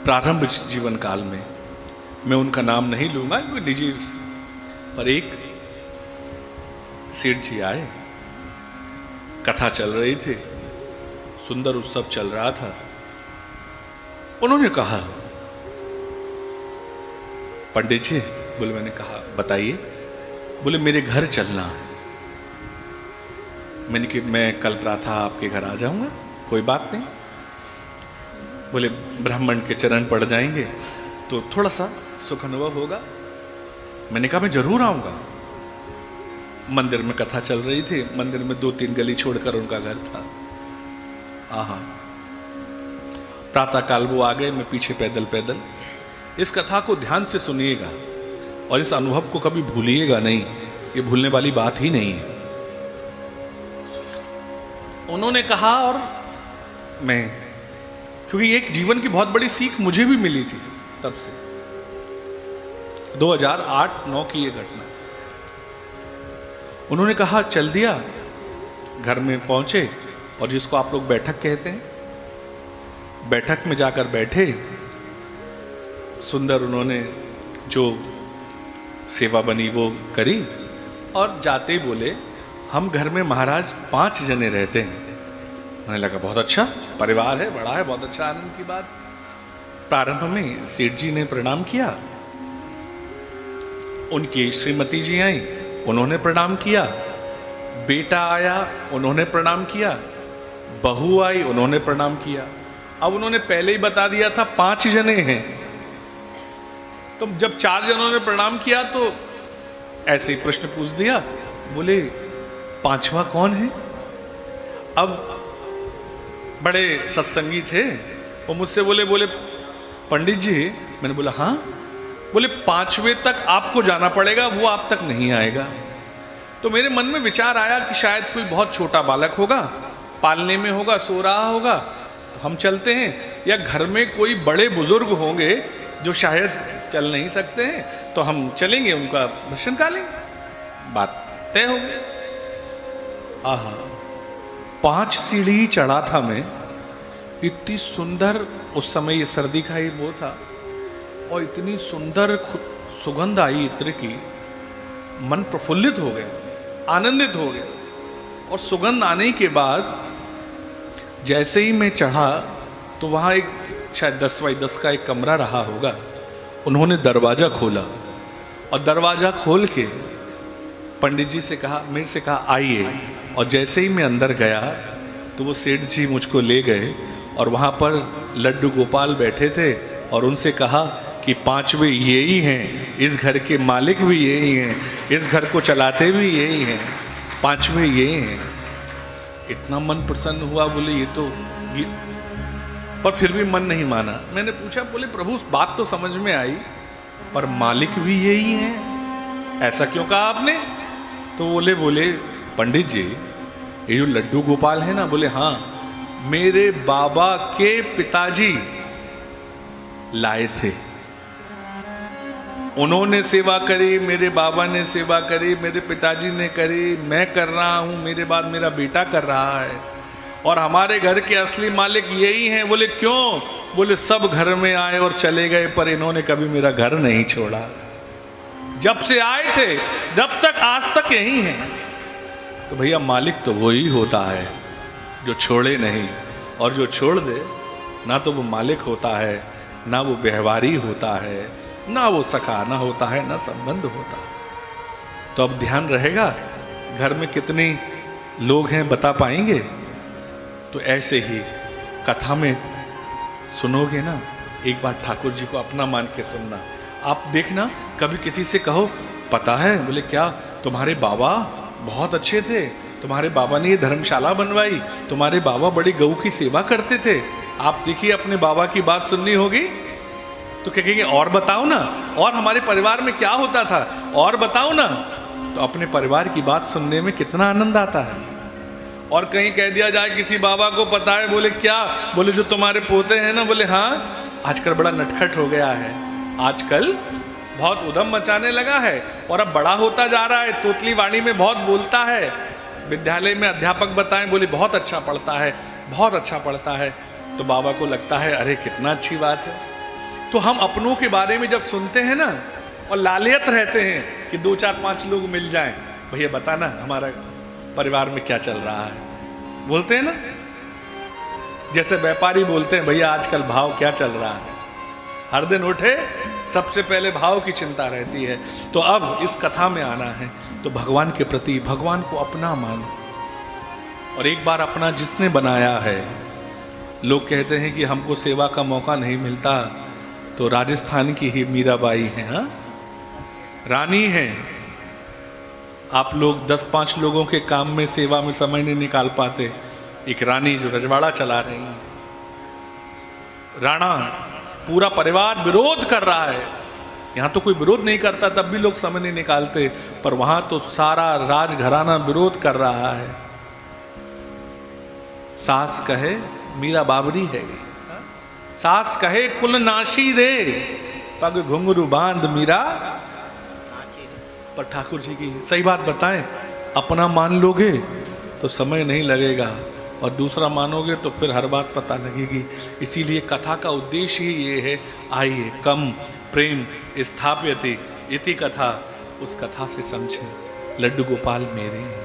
प्रारंभ जीवन काल में, मैं उनका नाम नहीं लूंगा क्योंकि निजी, पर एक सेठ जी आए, कथा चल रही थी, सुंदर उत्सव चल रहा था। उन्होंने कहा, पंडित जी, बोले, मैंने कहा बताइए। बोले मेरे घर चलना है। मैंने कि मैं कल प्रातः आपके घर आ जाऊंगा, कोई बात नहीं। बोले ब्राह्मण के चरण पड़ जाएंगे तो थोड़ा सा सुख अनुभव होगा। मैंने कहा मैं जरूर आऊंगा। मंदिर में कथा चल रही थी, मंदिर में 2-3 गली छोड़कर उनका घर था। आहा, प्रातः काल वो आ गए, मैं पीछे पैदल पैदल। इस कथा को ध्यान से सुनिएगा और इस अनुभव को कभी भूलिएगा नहीं, ये भूलने वाली बात ही नहीं है। उन्होंने कहा, और मैं, क्योंकि एक जीवन की बहुत बड़ी सीख मुझे भी मिली थी तब से, 2008-9 की ये घटना। उन्होंने कहा चल दिया, घर में पहुंचे और जिसको आप लोग बैठक कहते हैं, बैठक में जाकर बैठे। सुंदर उन्होंने जो सेवा बनी वो करी और जाते ही बोले, हम घर में महाराज 5 जने रहते हैं। मैंने लगा बहुत अच्छा परिवार है, बड़ा है, बहुत अच्छा, आनंद की बात। प्रारंभ में सेठ जी ने प्रणाम किया, उनकी श्रीमती जी आई, उन्होंने प्रणाम किया, बेटा आया, उन्होंने प्रणाम किया, बहू आई, उन्होंने प्रणाम किया। अब उन्होंने पहले ही बता दिया था 5 जने हैं, तो जब 4 जनों ने प्रणाम किया तो ऐसे ही प्रश्न पूछ दिया, बोले 5वां कौन है? अब बड़े सत्संगी थे, वो मुझसे बोले पंडित जी। मैंने बोला हाँ। बोले 5वें तक आपको जाना पड़ेगा, वो आप तक नहीं आएगा। तो मेरे मन में विचार आया कि शायद कोई बहुत छोटा बालक होगा, पालने में होगा, सो रहा होगा, तो हम चलते हैं, या घर में कोई बड़े बुजुर्ग होंगे जो शायद चल नहीं सकते हैं, तो हम चलेंगे, उनका दर्शन कर लेंगे, बात तय हो गई। आहा, 5 सीढ़ी चढ़ा था मैं, इतनी सुंदर, उस समय ये सर्दी का ही वो था, और इतनी सुंदर सुगंध आई इत्र की, मन प्रफुल्लित हो गया, आनंदित हो गया। और सुगंध आने के बाद जैसे ही मैं चढ़ा तो वहाँ एक शायद 10x10 का एक कमरा रहा होगा। उन्होंने दरवाजा खोला और दरवाजा खोल के पंडित जी से कहा, मेरे से कहा आइए। और जैसे ही मैं अंदर गया तो वो सेठ जी मुझको ले गए और वहाँ पर लड्डू गोपाल बैठे थे और उनसे कहा कि 5वें यही हैं, इस घर के मालिक भी यही हैं, इस घर को चलाते भी यही हैं, 5वें यही हैं। इतना मन प्रसन्न हुआ, बोले ये तो पर फिर भी मन नहीं माना। मैंने पूछा, बोले प्रभु बात तो समझ में आई, पर मालिक भी यही हैं, ऐसा क्यों कहा आपने? तो बोले पंडित जी, ये जो लड्डू गोपाल है ना, बोले हाँ, मेरे बाबा के पिताजी लाए थे, उन्होंने सेवा करी, मेरे बाबा ने सेवा करी, मेरे पिताजी ने करी, मैं कर रहा हूं, मेरे बाद मेरा बेटा कर रहा है, और हमारे घर के असली मालिक यही हैं। बोले क्यों? बोले सब घर में आए और चले गए, पर इन्होंने कभी मेरा घर नहीं छोड़ा, जब से आए थे जब तक आज तक यही हैं। तो भैया मालिक तो वही होता है जो छोड़े नहीं, और जो छोड़ दे ना तो वो मालिक होता है, ना वो व्यवहारी होता है, ना वो सखा ना होता है, ना संबंध होता है। तो अब ध्यान रहेगा, घर में कितने लोग हैं बता पाएंगे? तो ऐसे ही कथा में सुनोगे ना, एक बार ठाकुर जी को अपना मान के सुनना। आप देखना, कभी किसी से कहो पता है, बोले क्या, तुम्हारे बाबा बहुत अच्छे थे, तुम्हारे बाबा ने ये धर्मशाला बनवाई, तुम्हारे बाबा बड़ी गऊ की सेवा करते थे। आप देखिए अपने बाबा की बात सुननी होगी तो क्या कहेंगे, और बताओ ना, और हमारे परिवार में क्या होता था, और बताओ ना। तो अपने परिवार की बात सुनने में कितना आनंद आता है। और कहीं कह दिया जाए किसी बाबा को पता है, बोले क्या, बोले जो तुम्हारे पोते हैं ना, बोले हाँ, आजकल बड़ा नटखट हो गया है, आजकल बहुत उधम मचाने लगा है और अब बड़ा होता जा रहा है, तोतली वाणी में बहुत बोलता है, विद्यालय में अध्यापक बताएं, बोले बहुत अच्छा पढ़ता है, बहुत अच्छा पढ़ता है। तो बाबा को लगता है अरे कितना अच्छी बात है। तो हम अपनों के बारे में जब सुनते हैं ना और लालियत रहते हैं कि 2-4-5 लोग मिल जाएं, भैया बताना हमारा परिवार में क्या चल रहा है, बोलते हैं ना। जैसे व्यापारी बोलते हैं भैया आजकल भाव क्या चल रहा है, हर दिन उठे सबसे पहले भाव की चिंता रहती है। तो अब इस कथा में आना है तो भगवान के प्रति, भगवान को अपना मानो। और एक बार अपना जिसने बनाया है, लोग कहते हैं कि हमको सेवा का मौका नहीं मिलता, तो राजस्थान की ही मीराबाई हैं, हाँ रानी हैं। आप लोग 10-5 लोगों के काम में, सेवा में समय नहीं निकाल पाते, एक रानी जो रजवाड़ा चला रही हैं, राणा पूरा परिवार विरोध कर रहा है, यहाँ तो कोई विरोध नहीं करता तब भी लोग समय नहीं निकालते, पर वहां तो सारा राजघराना विरोध कर रहा है। सास कहे मीरा बाबरी है, सास कहे कुल नाशी रे, पग घुंघरू बांध मीरा। पर ठाकुर जी की सही बात बताएं, अपना मान लोगे तो समय नहीं लगेगा, और दूसरा मानोगे तो फिर हर बात पता लगेगी। इसीलिए कथा का उद्देश्य ही ये है, आइए कम प्रेम स्थाप्यते इति कथा, उस कथा से समझें लड्डू गोपाल मेरे हैं।